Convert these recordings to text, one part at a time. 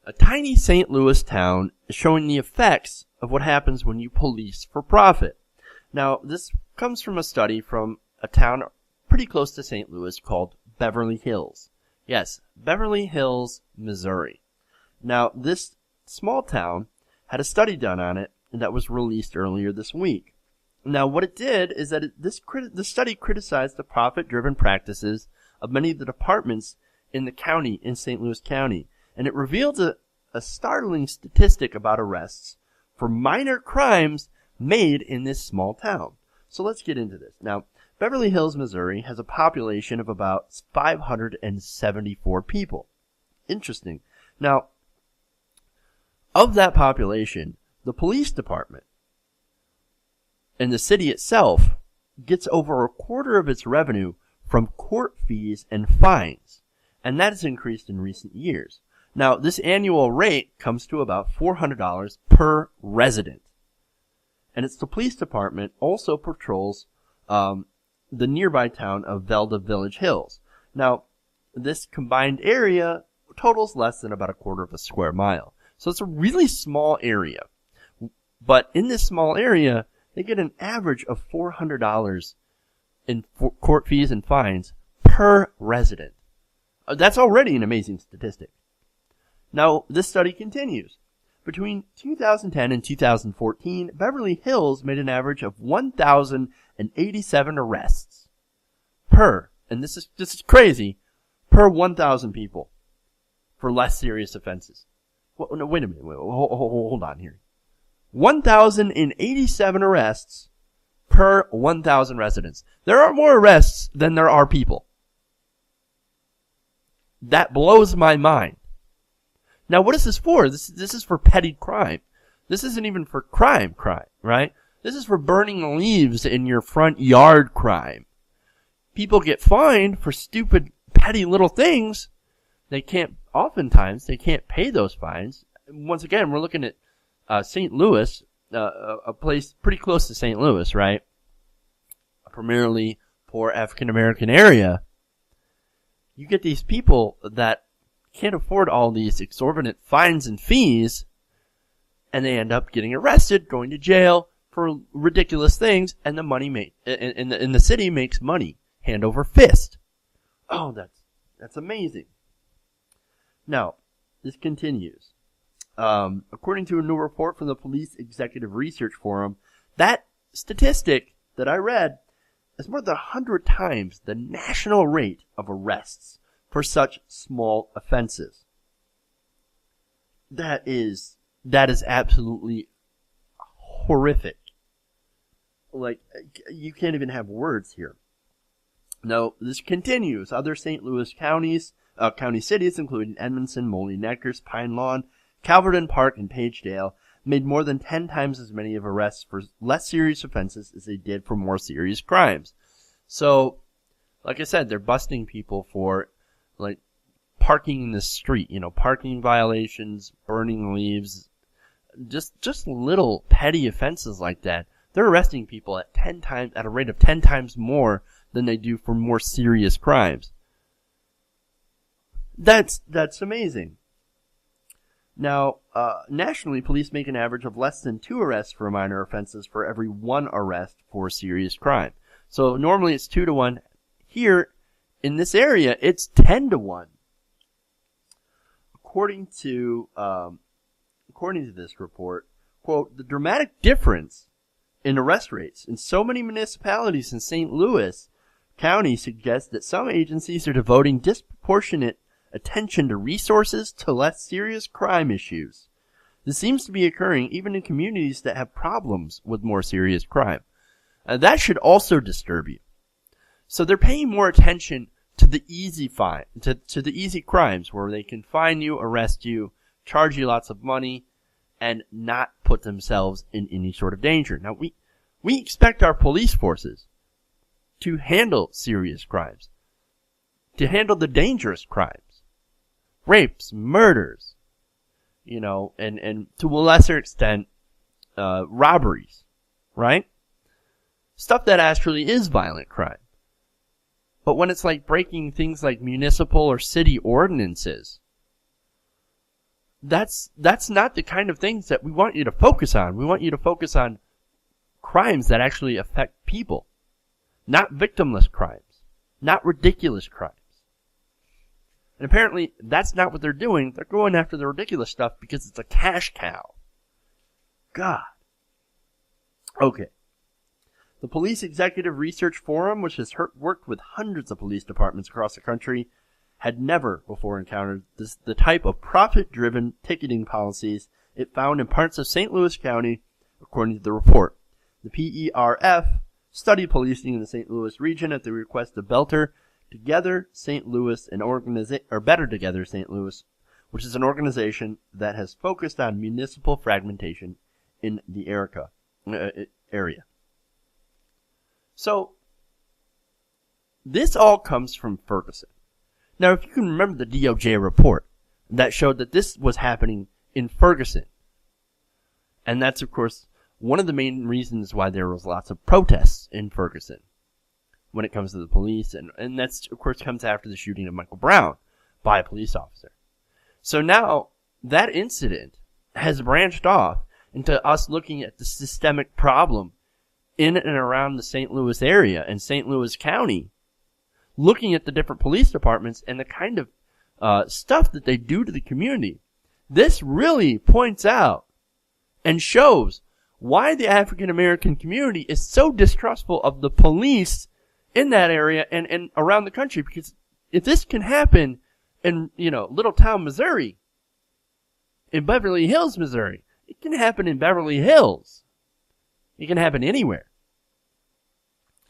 A tiny St. Louis town is showing the effects of what happens when you police for profit. Now, this comes from a study from a town pretty close to St. Louis called Beverly Hills. Yes, Beverly Hills, Missouri. Now, this small town had a study done on it that was released earlier this week. Now, what it did is that the study criticized the profit-driven practices of many of the departments in the county, in St. Louis County, and it revealed a startling statistic about arrests for minor crimes made in this small town. So let's get into this. Now, Beverly Hills, Missouri has a population of about 574 people. Interesting. Now, of that population, the police department and the city itself gets over a quarter of its revenue from court fees and fines, and that has increased in recent years. Now, this annual rate comes to about $400 per resident. And it's the police department also patrols the nearby town of Beverly Hills. Now, this combined area totals less than about a quarter of a square mile. So it's a really small area. But in this small area, they get an average of $400 in court fees and fines per resident. That's already an amazing statistic. Now, this study continues. Between 2010 and 2014, Beverly Hills made an average of 1,087 arrests per, and this is crazy, per 1,000 people for less serious offenses. Well, no, wait a minute. Hold on here. 1,087 arrests per 1,000 residents. There are more arrests than there are people. That blows my mind. Now, what is this for? This is for petty crime. This isn't even for crime, right? This is for burning leaves in your front yard crime. People get fined for stupid, petty little things. Oftentimes, they can't pay those fines. Once again, we're looking at St. Louis, a place pretty close to St. Louis, right? A primarily poor African-American area. You get these people that can't afford all these exorbitant fines and fees, and they end up getting arrested, going to jail for ridiculous things, and the city makes money hand over fist. Oh, that's amazing. Now, this continues. According to a new report from the Police Executive Research Forum, that statistic that I read is more than 100 times the national rate of arrests for such small offenses. That is absolutely horrific. Like, you can't even have words here. Now, this continues. Other St. Louis county cities, including Edmondson, Moline Neckars, Pine Lawn, Calverton Park, and Pagedale, made more than 10 times as many of arrests for less serious offenses as they did for more serious crimes. So, like I said, they're busting people for, like, parking in the street, parking violations, burning leaves, just little petty offenses like that. They're arresting people at a rate of 10 times more than they do for more serious crimes. That's amazing. Now, nationally, police make an average of less than 2 arrests for minor offenses for every 1 arrest for serious crime. So normally it's 2 to 1. Here, in this area, it's 10 to 1. According to this report, quote, the dramatic difference in arrest rates in so many municipalities in St. Louis County suggests that some agencies are devoting disproportionate attention to resources to less serious crime issues. This seems to be occurring even in communities that have problems with more serious crime. That should also disturb you. So they're paying more attention to the easy to the easy crimes where they can fine you, arrest you, charge you lots of money, and not put themselves in any sort of danger. Now, we expect our police forces to handle serious crimes, to handle the dangerous crimes. Rapes, murders, and to a lesser extent, robberies, right? Stuff that actually is violent crime. But when it's like breaking things like municipal or city ordinances, that's not the kind of things that we want you to focus on. We want you to focus on crimes that actually affect people, not victimless crimes, not ridiculous crimes. And apparently, that's not what they're doing. They're going after the ridiculous stuff because it's a cash cow. God. Okay. The Police Executive Research Forum, which has worked with hundreds of police departments across the country, had never before encountered the type of profit-driven ticketing policies it found in parts of St. Louis County, according to the report. The PERF studied policing in the St. Louis region at the request of Better Together St. Louis, Better Together St. Louis, which is an organization that has focused on municipal fragmentation in the area. So, this all comes from Ferguson. Now, if you can remember the DOJ report that showed that this was happening in Ferguson, and that's, of course, one of the main reasons why there was lots of protests in Ferguson when it comes to the police, and that's, of course, comes after the shooting of Michael Brown by a police officer. So now, that incident has branched off into us looking at the systemic problem in and around the St. Louis area and St. Louis County, looking at the different police departments and the kind of stuff that they do to the community. This really points out and shows why the African American community is so distrustful of the police in that area and around the country. Because if this can happen in, little town Missouri, in Beverly Hills, Missouri, it can happen in Beverly Hills. It can happen anywhere.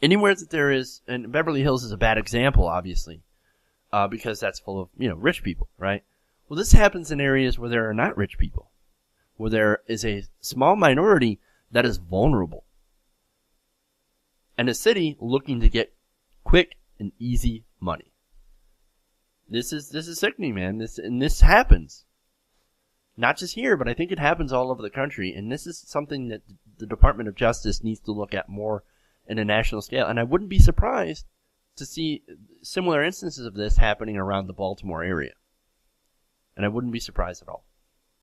Anywhere that there is, and Beverly Hills is a bad example, obviously, because that's full of, rich people, right? Well, this happens in areas where there are not rich people, where there is a small minority that is vulnerable, and a city looking to get quick and easy money. This is sickening, man. This happens. Not just here, but I think it happens all over the country, and this is something that the Department of Justice needs to look at more in a national scale. And I wouldn't be surprised to see similar instances of this happening around the Baltimore area. And I wouldn't be surprised at all.